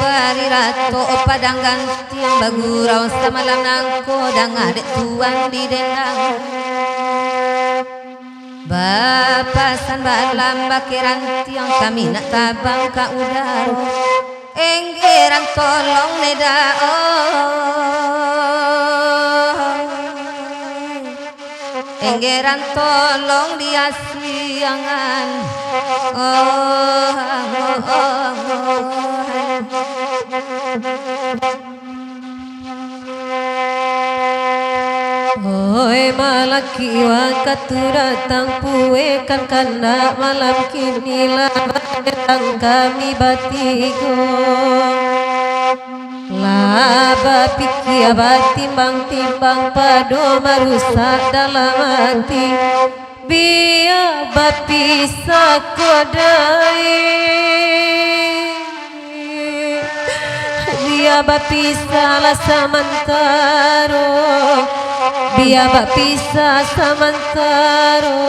Bari rato padang ganti yang bagurau samalam nangko dang adek tuang di dendang bapasan balam bakiran tiang kami nak tabang ka udaro enggeran tolong neda enggeran tolong dia siangan Oi malaki wa katuratang puekan kana malam kini datang kami batigo laba pikir batimbang-timbang pado marusak dalam hati biar bapisa kodai biar bapisa lah samantaro biar bapisa samantaro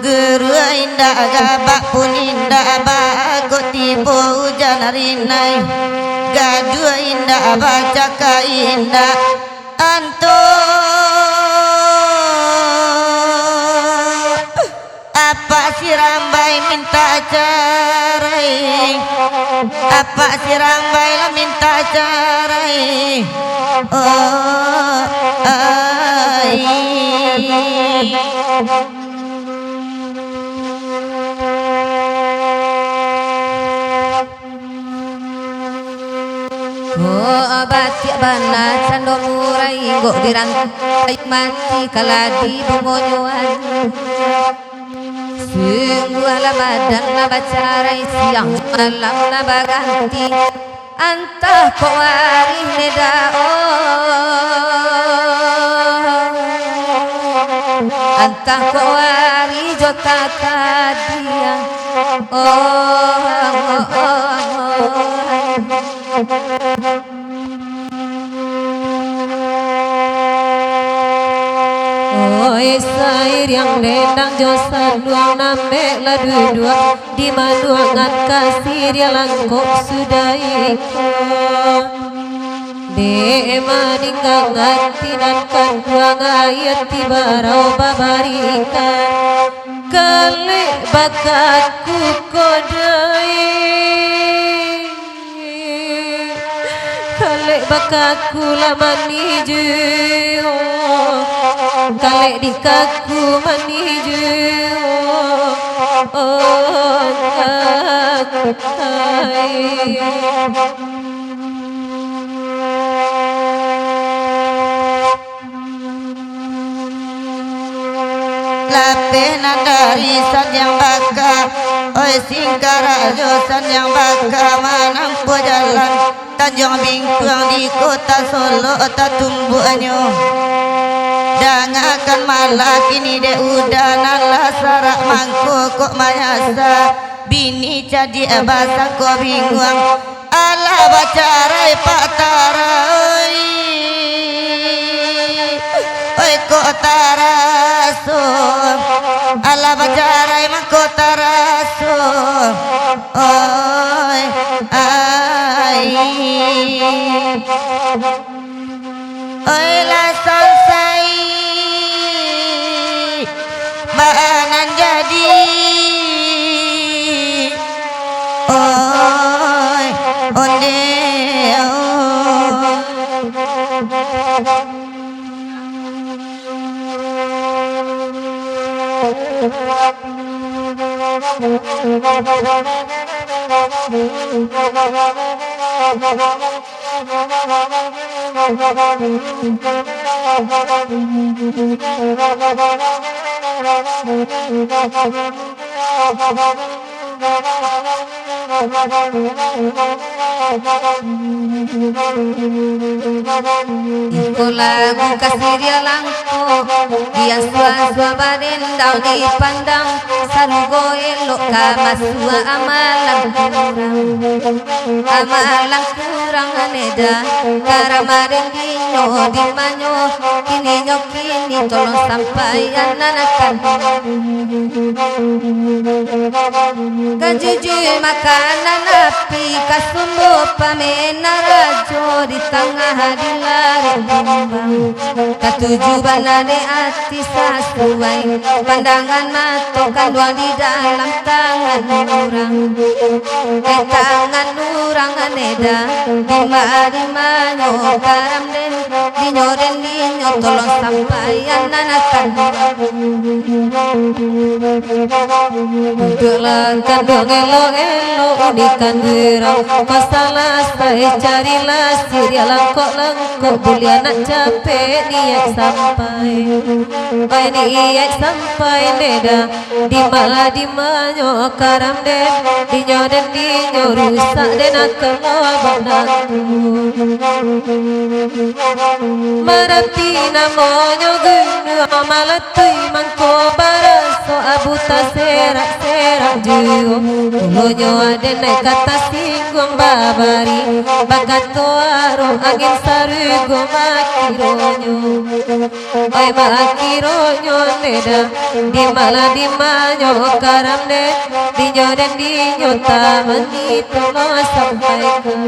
Guru indah gabak pun indah bagot tipu hujan harinai gadu indah baca ka indah anto apa si rambai minta carai apa si rambai lah minta carai oh ai batik bana cando murai go dirantai mati kaladi bungonyoan sungguh ala badan na bacarai siang malam na baganti antah ko wari neda antah ko wari jota kadia Oi sair yang dendang josan luang nambek la dua di manuangan kasir ya langkok sudah ikut de maninggang antinan kan kuang ayat tibarau babarikan kale bakatku kodai kale bakaku lamani jeo kale di kaku maniju lapeh nadari yang baka oi singkara josan yang baka manampu jalan Tanjung Bingkong di kota Solo tatumbuanyo dang akan malah kini de udanan lah sarak mangko kok mayasa bini jadi bahasa kok bingung ala bacarai pak tarai oi kok taraso ala bacarai mangko taraso oi ai oi la selesai banan jadi oi onde oh Iko lagu kasih langko dia suasua barendau dipandang sarugo elok kamasua amalang kurang aneda karamaren dinyo dimanyo kini tolong sampai ananakan kajuju makanan api kasumbu pamenarajo di tengah dilari bimbang katuju banane ati sasuai pandangan mato kanduang di dalam tangan orang tangan orang aneda dima karam den dinyoren dinyo tolong sampai ananakan Gelangkan dong elo-elo unikan gerang masalah saya carilah siria langkok boleh anak capek niat sampai niat sampai neda di manyo karam den dinyo dan dinyo rusak den akal abang marapi namonyo genu amalatui mangko baraso abuta serak juo ulonyo ade naik kata singgung babari bakato aro angin sarugo makironyo makironyo neda di manyo karam de dinyo dan dinyo tamani tolong sampaikan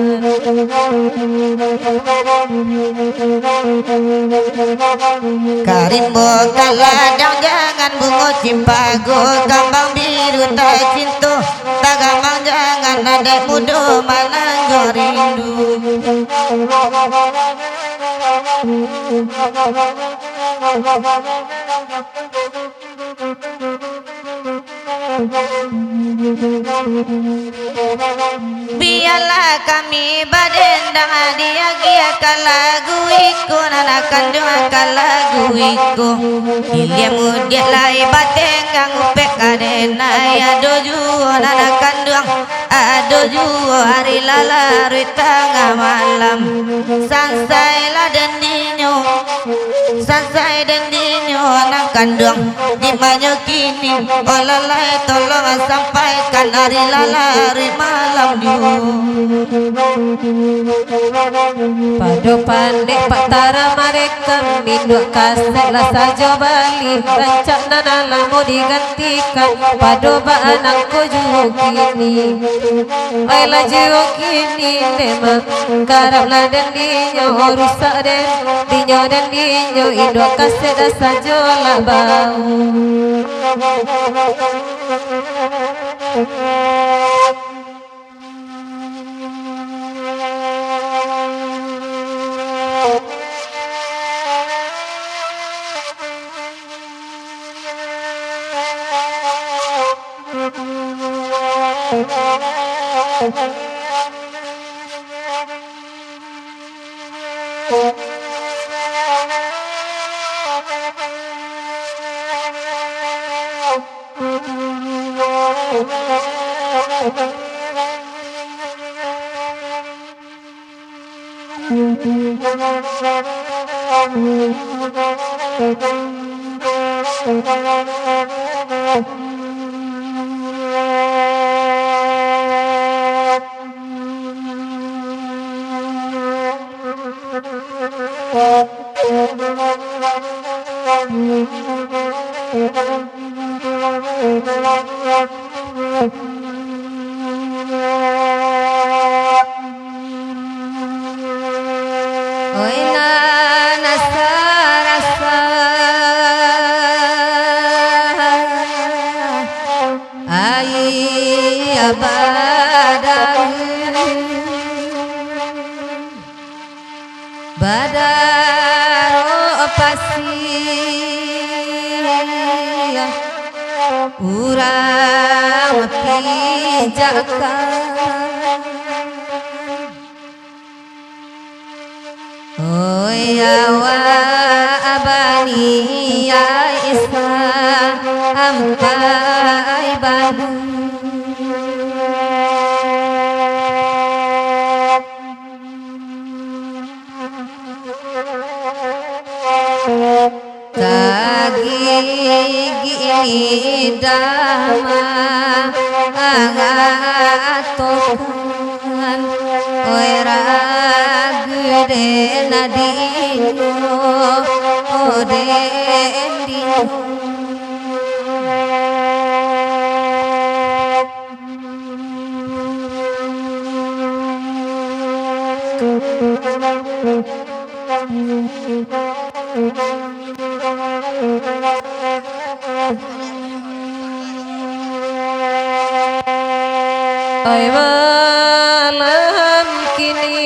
Karimbo kaladang jangan bungo cimpago kambang biru tak cintu tak gampang jangan ada mudo mananggo rindu biarlah kami badendang dia lagu iku nanakan doakan lagu iku ilia mudia lai bateng kang upek kadena ado juo nanakan doang ado juo hari lalarui tengah malam sansai la dendinyo sansai dendinyo nanakan doang di manyo kini olalai tolong sampaikan hari lalarui malam juo Pado pandek pak tara mereka mindu kasek lah saja balik rancak nana mau digantikan pado ba anakku juo kini ay la juo kini nema karab la dan dinyo rusak den dinyo dan dinyo indo kasek lah saja lah bau urang pijakan oi awa abani ya isa ampai Bandung gigi dama angatokan oi ragude nadino odendino Oi malam kini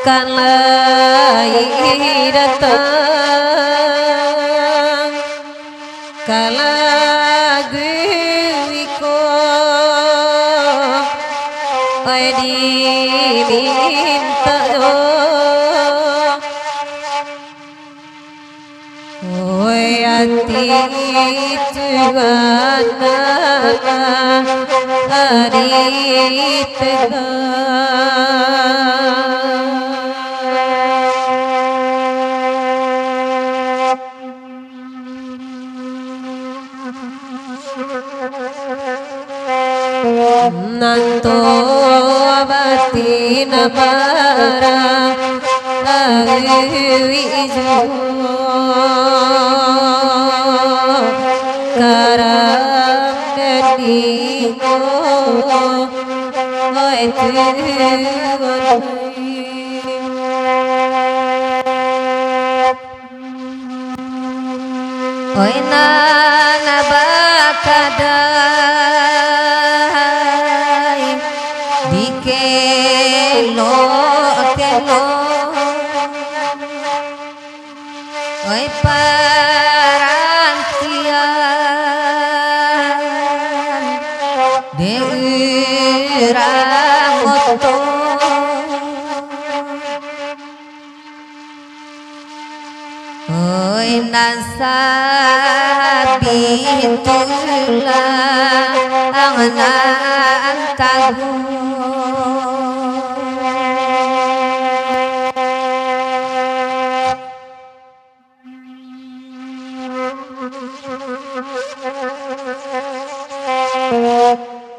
kan lagi datang kala wiko oi diminta oi hati Tuhan hari tegak nanto abati nabara awijo karam dediko oi tuan oi nana bakadai dikelo kelo oi parantian deurang oto oi nasabitulah angan tagung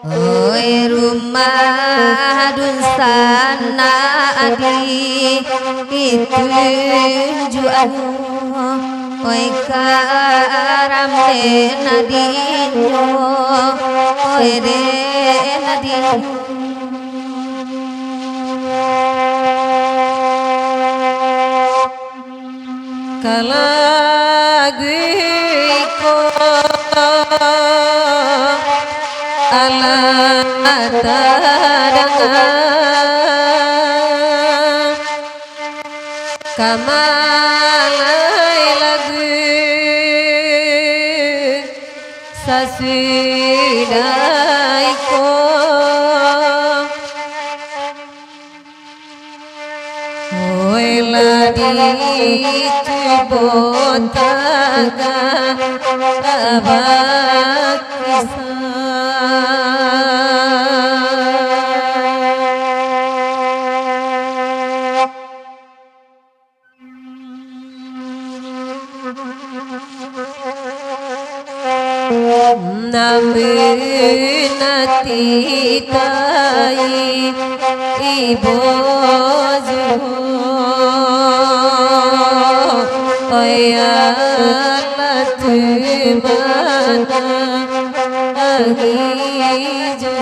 oi rumah dun sana di tujuan oi karam de nadinyo oi de nadinyo kalagiko ala tadangan kamalai lagu sasidaiko oi ladi tubotaga abak naminati tai ibojo oyala tumana agijo